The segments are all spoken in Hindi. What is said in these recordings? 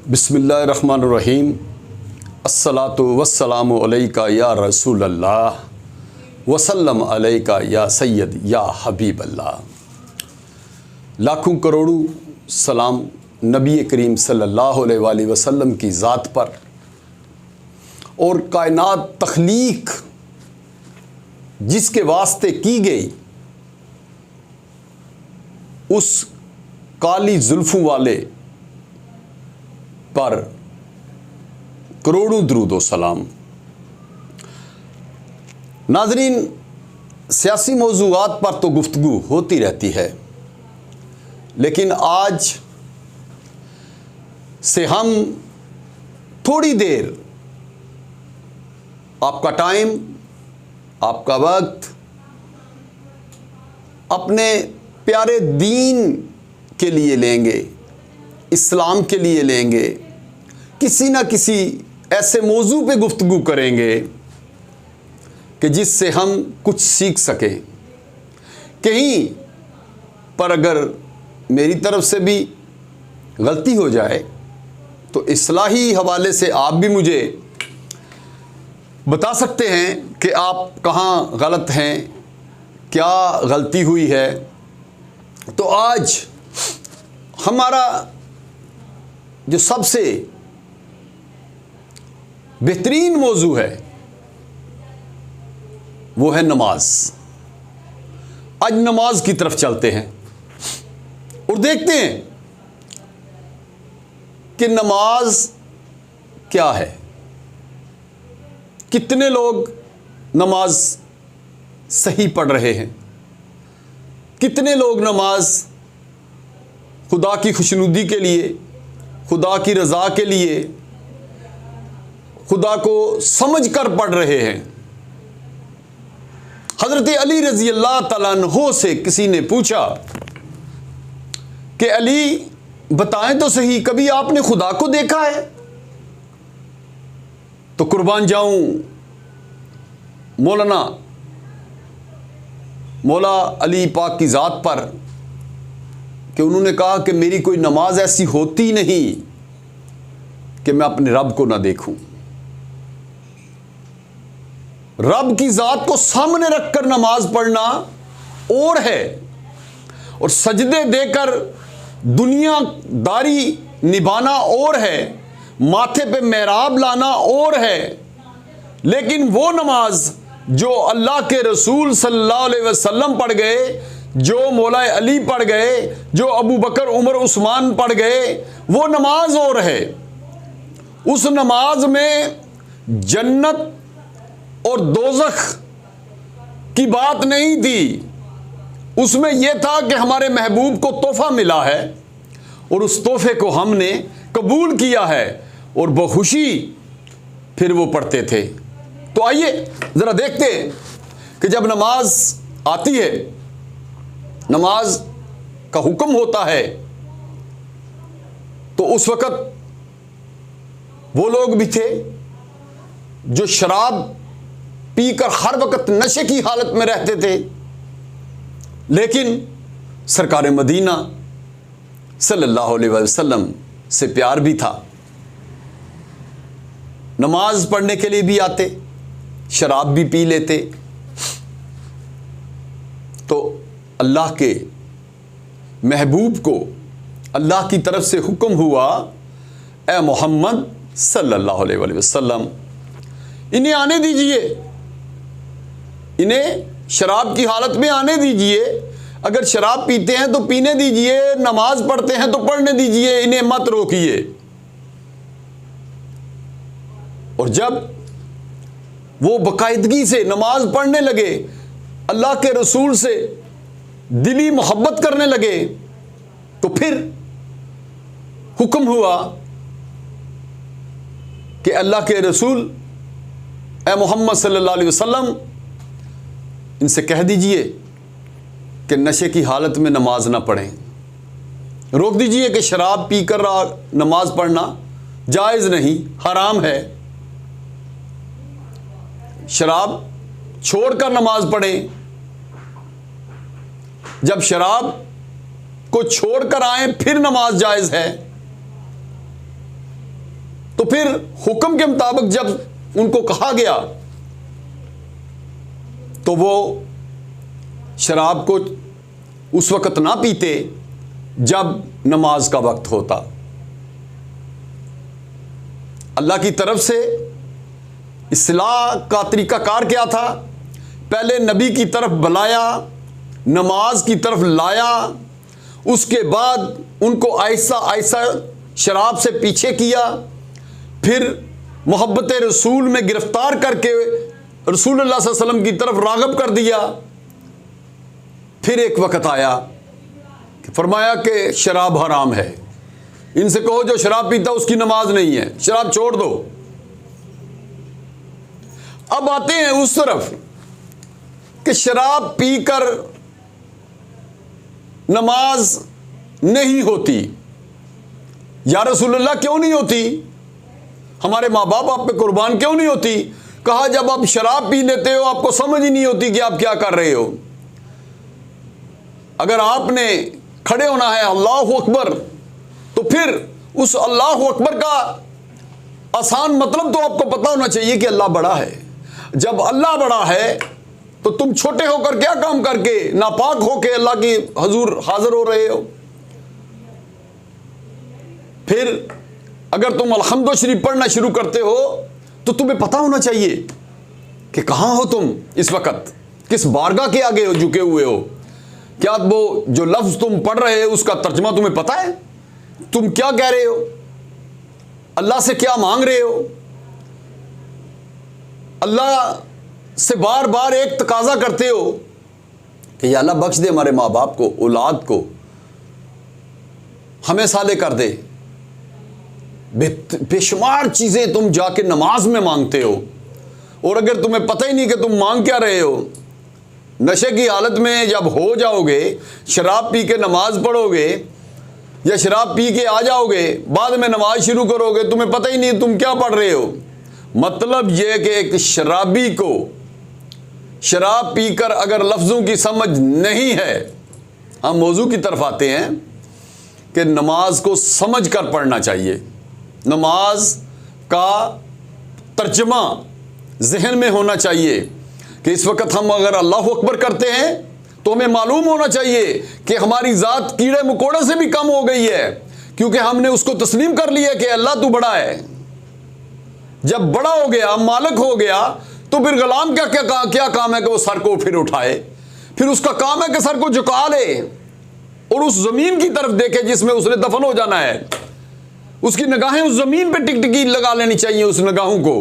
बिस्मिल्लाहिर्रहमानिर्रहीम। अस्सलातु वस्सलामु अलैका या रसूल अल्लाह वसल्लम अलैका या सैयद या हबीब अल्लाह। लाखों करोड़ों सलाम नबी करीम सल्लल्लाहु अलैहि वसल्लम की ज़ात पर और कायनात तख्लीक जिसके वास्ते की गई उस काली जुल्फ़ों वाले पर करोड़ों दरूद व सलाम। नाज़रीन, सियासी मौज़ूआत पर तो गुफ्तगू होती रहती है, लेकिन आज से हम थोड़ी देर आपका टाइम, आपका वक्त अपने प्यारे दीन के लिए लेंगे, इस्लाम के लिए लेंगे, किसी ना किसी ऐसे मौजू पे गुफ्तगू करेंगे कि जिससे हम कुछ सीख सकें। कहीं पर अगर मेरी तरफ से भी गलती हो जाए तो इस्लाही हवाले से आप भी मुझे बता सकते हैं कि आप कहाँ गलत हैं, क्या गलती हुई है। तो आज हमारा जो सबसे बेहतरीन मौजू है वो है नमाज। आज नमाज की तरफ चलते हैं और देखते हैं कि नमाज क्या है। कितने लोग नमाज सही पढ़ रहे हैं, कितने लोग नमाज खुदा की खुशनुदी के लिए, खुदा की रज़ा के लिए, खुदा को समझ कर पढ़ रहे हैं। हज़रत अली रज़ी अल्लाह तआला अन्हु से किसी ने पूछा कि अली बताएं तो सही, कभी आपने खुदा को देखा है? तो कुर्बान जाऊं मौला अली पाक की ज़ात पर कि उन्होंने कहा कि मेरी कोई नमाज ऐसी होती नहीं कि मैं अपने रब को ना देखूं। रब की ज़ात को सामने रखकर नमाज पढ़ना और है, और सजदे देकर दुनियादारी निभाना और है, माथे पे मेहराब लाना और है। लेकिन वो नमाज जो अल्लाह के रसूल सल्लल्लाहु अलैहि वसल्लम पढ़ गए, जो मौला अली पढ़ गए, जो अबू बकर उमर उस्मान पढ़ गए, वो नमाज और है। उस नमाज में जन्नत और दोज़ख की बात नहीं थी, उसमें यह था कि हमारे महबूब को तोहफा मिला है और उस तोहफे को हमने कबूल किया है और बखुशी फिर वो पढ़ते थे। तो आइए ज़रा देखते हैं कि जब नमाज आती है, नमाज का हुक्म होता है, तो उस वक़्त वो लोग भी थे जो शराब पीकर हर वक़्त नशे की हालत में रहते थे, लेकिन सरकार मदीना सल्लल्लाहु अलैहि वसल्लम से प्यार भी था। नमाज पढ़ने के लिए भी आते, शराब भी पी लेते। तो अल्लाह के महबूब को अल्लाह की तरफ से हुक्म हुआ, ए मोहम्मद सल्लल्लाहु अलैहि वसल्लम, इन्हें आने दीजिए, इन्हें शराब की हालत में आने दीजिए। अगर शराब पीते हैं तो पीने दीजिए, नमाज पढ़ते हैं तो पढ़ने दीजिए, इन्हें मत रोकिए। और जब वो बाकायदगी से नमाज पढ़ने लगे, अल्लाह के रसूल से दिली मोहब्बत करने लगे, तो फिर हुक्म हुआ कि अल्लाह के रसूल ए मोहम्मद सल्लल्लाहु अलैहि वसल्लम, इनसे कह दीजिए कि नशे की हालत में नमाज ना पढ़ें, रोक दीजिए कि शराब पीकर नमाज पढ़ना जायज़ नहीं, हराम है। शराब छोड़कर नमाज पढ़ें। जब शराब को छोड़कर आए फिर नमाज जायज़ है। तो फिर हुक्म के मुताबिक जब उनको कहा गया तो वो शराब को उस वक्त ना पीते जब नमाज का वक्त होता। अल्लाह की तरफ से इस्लाह का तरीकाकार क्या था? पहले नबी की तरफ बुलाया, नमाज की तरफ लाया, उसके बाद उनको आहिस्ता आहिस्ता शराब से पीछे किया, फिर मोहब्बत रसूल में गिरफ्तार करके रसूलुल्लाह सल्लल्लाहु अलैहि वसल्लम की तरफ राग़िब कर दिया। फिर एक वक़्त आया कि फरमाया कि शराब हराम है, इनसे कहो जो शराब पीता उसकी नमाज नहीं है, शराब छोड़ दो। अब आते हैं उस तरफ कि शराब पीकर नमाज नहीं होती। या रसूलुल्लाह क्यों नहीं होती? हमारे माँ बाप आप पे कुर्बान क्यों नहीं होती? कहा जब आप शराब पी लेते हो आपको समझ ही नहीं होती कि आप क्या कर रहे हो। अगर आपने खड़े होना है अल्लाहु अकबर, तो फिर उस अल्लाहु अकबर का आसान मतलब तो आपको पता होना चाहिए कि अल्लाह बड़ा है। जब अल्लाह बड़ा है तो तुम छोटे होकर क्या काम करके, नापाक होकर अल्लाह की हजूर हाजिर हो रहे हो। फिर अगर तुम अल्हम्दुलिल्लाह शरीफ पढ़ना शुरू करते हो तो तुम्हें पता होना चाहिए कि कहाँ हो तुम इस वक्त, किस बारगाह के आगे हो, झुके हुए हो। क्या वो जो लफ्ज़ तुम पढ़ रहे हो उसका तर्जमा तुम्हें पता है? तुम क्या कह रहे हो, अल्लाह से क्या मांग रहे हो? अल्लाह से बार बार एक तकाजा करते हो कि या अल्लाह बख्श दे हमारे माँ बाप को, औलाद को, हमें साले कर दे। बेशुमार चीज़ें तुम जाके नमाज में मांगते हो, और अगर तुम्हें पता ही नहीं कि तुम मांग क्या रहे हो, नशे की हालत में जब हो जाओगे, शराब पी के नमाज पढ़ोगे या शराब पी के आ जाओगे, बाद में नमाज शुरू करोगे, तुम्हें पता ही नहीं तुम क्या पढ़ रहे हो। मतलब यह कि एक शराबी को शराब पीकर अगर लफ्ज़ों की समझ नहीं है, हम मौजू की तरफ आते हैं कि नमाज को समझ कर पढ़ना चाहिए। नमाज का तर्जमा जहन में होना चाहिए कि इस वक्त हम अगर अल्लाह अकबर करते हैं तो हमें मालूम होना चाहिए कि हमारी ज़ात कीड़े मकोड़े से भी कम हो गई है, क्योंकि हमने उसको तस्लीम कर लिया कि अल्लाह तू बड़ा है। जब बड़ा हो गया, मालिक हो गया, तो फिर गुलाम क्या काम है कि वो सर को फिर उठाए। फिर उसका काम है कि सर को झुका ले और उस ज़मीन की तरफ देखे जिसमें उसने दफन हो जाना है। उसकी निगाहें उस ज़मीन पे टिकटिकी लगा लेनी चाहिए, उस निगाहों को,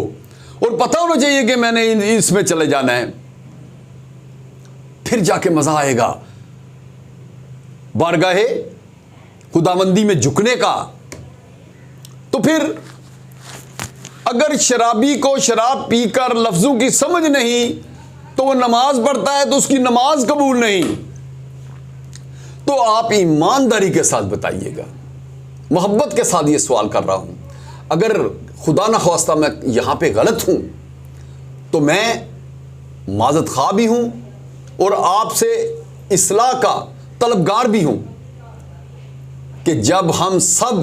और पता होना चाहिए कि मैंने इसमें चले जाना है। फिर जाके मज़ा आएगा बारगाहे खुदाबंदी में झुकने का। तो फिर अगर शराबी को शराब पीकर लफ्ज़ों की समझ नहीं तो वो नमाज पढ़ता है तो उसकी नमाज कबूल नहीं। तो आप ईमानदारी के साथ बताइएगा, मोहब्बत के साथ ये सवाल कर रहा हूं, अगर खुदा न ख्वास्ता मैं यहां पे गलत हूं तो मैं माज़त खा भी हूं और आपसे इस्लाह का तलबगार भी हूं कि जब हम सब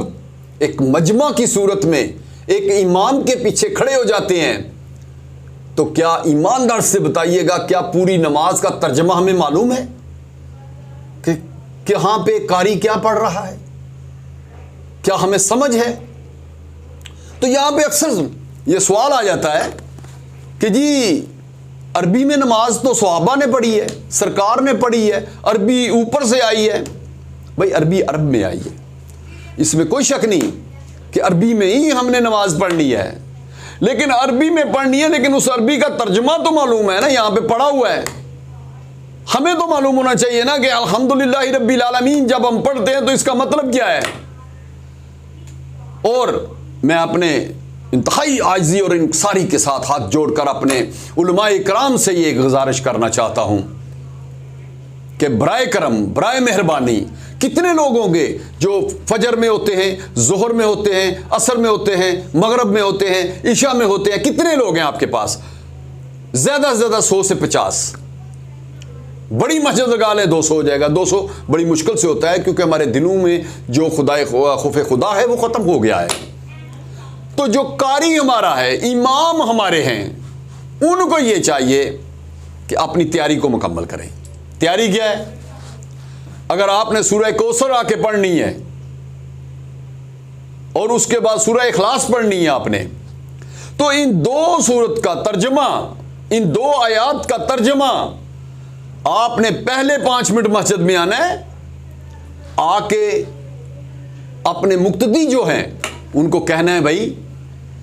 एक मजमा की सूरत में एक इमाम के पीछे खड़े हो जाते हैं तो क्या ईमानदार से बताइएगा, क्या पूरी नमाज का तर्जमा हमें मालूम है कि यहाँ पे कारी क्या पढ़ रहा है? क्या हमें समझ है? तो यहां पे अक्सर ये सवाल आ जाता है कि जी अरबी में नमाज तो सहाबा ने पढ़ी है, सरकार ने पढ़ी है, अरबी ऊपर से आई है। भाई अरबी अरब में आई है, इसमें कोई शक नहीं कि अरबी में ही हमने नमाज पढ़नी है, लेकिन अरबी में पढ़नी है, लेकिन उस अरबी का तर्जुमा तो मालूम है ना, यहां पे पढ़ा हुआ है। हमें तो मालूम होना चाहिए ना कि अल्हम्दुलिल्लाह रब्बिल आलमीन जब हम पढ़ते हैं तो इसका मतलब क्या है। और मैं अपने इंतहाई आजिज़ी और इंकसारी के साथ हाथ जोड़कर अपने उलमाए इकराम से ये गुजारिश करना चाहता हूं कि बराए करम, बराए मेहरबानी, कितने लोग होंगे जो फजर में होते हैं, ज़ोहर में होते हैं, असर में होते हैं, मगरब में होते हैं, इशा में होते हैं, कितने लोग हैं आपके पास? ज़्यादा से ज़्यादा 100 से 50। बड़ी मस्जिद लगा लें 200 हो जाएगा। 200 बड़ी मुश्किल से होता है क्योंकि हमारे दिलों में जो खुदा खौफ खुदा है वो ख़त्म हो गया है। तो जो कारी हमारा है, इमाम हमारे हैं, उनको ये चाहिए कि अपनी तैयारी को मुकम्मल करें। तैयारी क्या है? अगर आपने सूरह कौसर आके पढ़नी है और उसके बाद सूरह इखलास पढ़नी है आपने, तो इन दो सूरत का तर्जमा, इन दो आयात का तर्जमा आपने पहले 5 मिनट मस्जिद में आना है, आके अपने मुक्तदी जो हैं उनको कहना है, भाई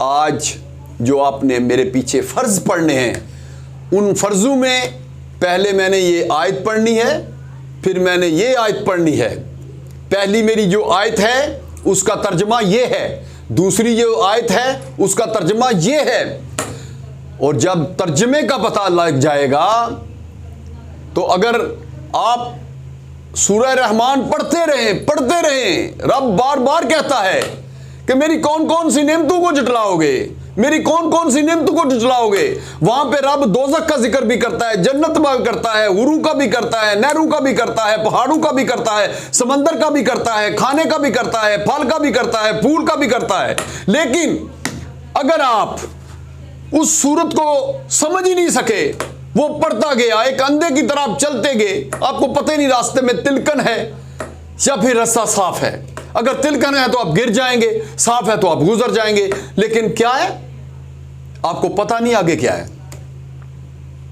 आज जो आपने मेरे पीछे फ़र्ज पढ़ने हैं, उन फ़र्ज़ों में पहले मैंने ये आयत पढ़नी है, फिर मैंने ये आयत पढ़नी है। पहली मेरी जो आयत है उसका तर्जमा ये है, दूसरी जो आयत है उसका तर्जमा ये है। और जब तर्जमे का पता लग जाएगा तो अगर आप सूरह रहमान पढ़ते रहें, रब बार बार कहता है कि मेरी कौन कौन सी नेमतों को जुटलाओगे, मेरी कौन कौन सी नेमतों को जुटलाओगे। वहां पे रब दोज़ख का जिक्र भी करता है, जन्नत का करता है, हुरू का भी करता है, नहरों का भी करता है, पहाड़ों का भी करता है, समंदर का भी करता है, खाने का भी करता है, फल का भी करता है, फूल का भी करता है। लेकिन अगर आप उस सूरत को समझ ही नहीं सके, वो पढ़ता गया, एक अंधे की तरह आप चलते गए, आपको पता ही नहीं रास्ते में तिलकन है या फिर रास्ता साफ है। अगर तिलकन है तो आप गिर जाएंगे, साफ है तो आप गुजर जाएंगे, लेकिन क्या है आपको पता नहीं आगे क्या है।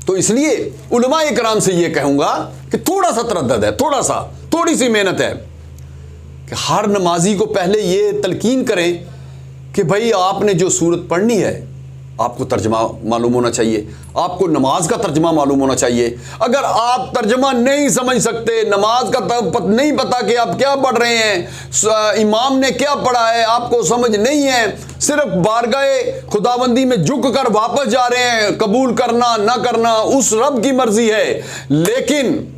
तो इसलिए उलमा इकराम से यह कहूंगा कि थोड़ा सा तरद्दुद है, थोड़ी सी मेहनत है कि हर नमाजी को पहले यह तलकीन करें कि भाई आपने जो सूरत पढ़नी है आपको तर्जमा मालूम होना चाहिए, आपको नमाज का तर्जमा मालूम होना चाहिए। अगर आप तर्जमा नहीं समझ सकते, नमाज का नहीं पता कि आप क्या पढ़ रहे हैं, इमाम ने क्या पढ़ा है आपको समझ नहीं है, सिर्फ बारगाहे खुदाबंदी में झुक कर वापस जा रहे हैं, कबूल करना ना करना उस रब की मर्जी है। लेकिन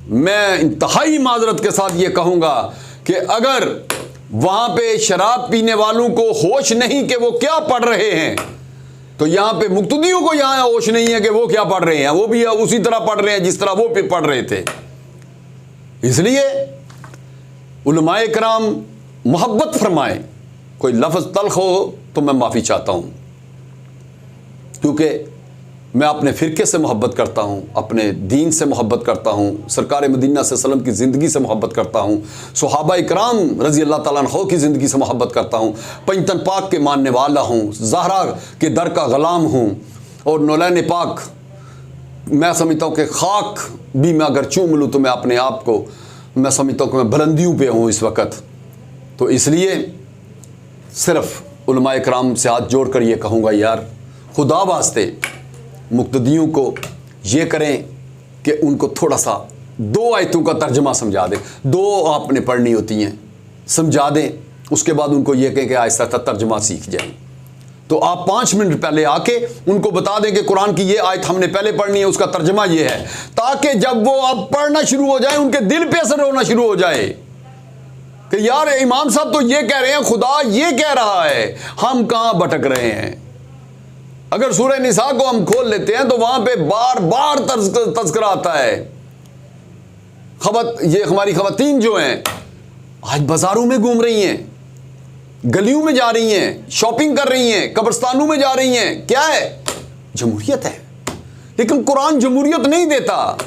मैं इंतहाई माजरत के साथ ये कहूँगा कि अगर वहाँ पे शराब पीने वालों को होश नहीं कि वो क्या पढ़ रहे हैं, तो यहां पे मुक्तदियों को यहां होश नहीं है कि वो क्या पढ़ रहे हैं, वो भी उसी तरह पढ़ रहे हैं जिस तरह वो पढ़ रहे थे। इसलिए उलमाए कराम मोहब्बत फरमाएं, कोई लफ्ज़ तल्ख हो तो मैं माफ़ी चाहता हूं, क्योंकि मैं अपने फ़िरके से मोहब्बत करता हूं, अपने दीन से मोहब्बत करता हूं, सरकार मदीना सल्लल्लाहु अलैहि वसल्लम की ज़िंदगी से मोहब्बत करता हूं, सहाबा इकराम रज़ी अल्लाह ताला अन्हो की ज़िंदगी से मोहब्बत करता हूं, पंजतन पाक के मानने वाला हूं, ज़हरा के दर का ग़ुलाम हूं, और नौलैन पाक मैं समझता हूं कि खाक भी मैं अगर चूम लूँ तो मैं अपने आप को मैं समझता हूँ कि मैं बुलंदियों पे हूँ इस वक्त। तो इसलिए सिर्फ उलमा इकराम से हाथ जोड़ कर ये कहूँगा, यार खुदा वास्ते मुक्तदियों को ये करें कि उनको थोड़ा सा 2 आयतों का तर्जमा समझा दें, 2 आपने पढ़नी होती हैं, समझा दें, उसके बाद उनको ये कहें कि आहिस्ता आहिस्ता तर्जमा सीख जाएं। तो आप 5 मिनट पहले आके उनको बता दें कि कुरान की ये आयत हमने पहले पढ़नी है, उसका तर्जमा ये है, ताकि जब वो आप पढ़ना शुरू हो जाए उनके दिल पे असर होना शुरू हो जाए कि यार इमाम साहब तो ये कह रहे हैं, खुदा ये कह रहा है, हम कहाँ भटक रहे हैं। अगर सूरह निसा को हम खोल लेते हैं तो वहां पे बार बार तज़किरा आता है। ये हमारी ख़वातीन जो हैं आज बाजारों में घूम रही हैं, गलियों में जा रही हैं, शॉपिंग कर रही हैं, कब्रिस्तानों में जा रही हैं, क्या है? जमहूरियत है। लेकिन कुरान जमहूरियत नहीं देता,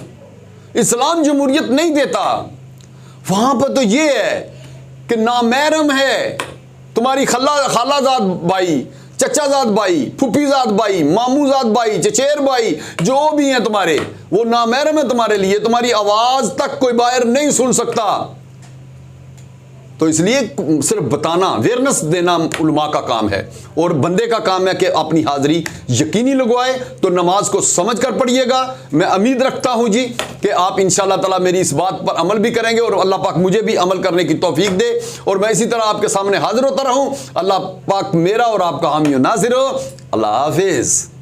इस्लाम जमहूरियत नहीं देता। वहां पर तो ये है कि नामहरम है तुम्हारी खालाजाद भाई, चचाजाद भाई, फूफीजाद भाई, मामूजाद भाई, चचेर भाई, जो भी हैं तुम्हारे, वो नामहरम है तुम्हारे लिए, तुम्हारी आवाज तक कोई बाहर नहीं सुन सकता। तो इसलिए सिर्फ बताना, अवेयरनेस देना उलमा का काम है, और बंदे का काम है कि अपनी हाजिरी यकीनी लगवाए। तो नमाज को समझ कर पढ़िएगा। मैं उम्मीद रखता हूं जी कि आप इंशाअल्लाह ताला मेरी इस बात पर अमल भी करेंगे और अल्लाह पाक मुझे भी अमल करने की तौफीक दे, और मैं इसी तरह आपके सामने हाजिर होता रहूं। अल्लाह पाक मेरा और आपका हामी नाज़िर हो। अल्लाह हाफिज़।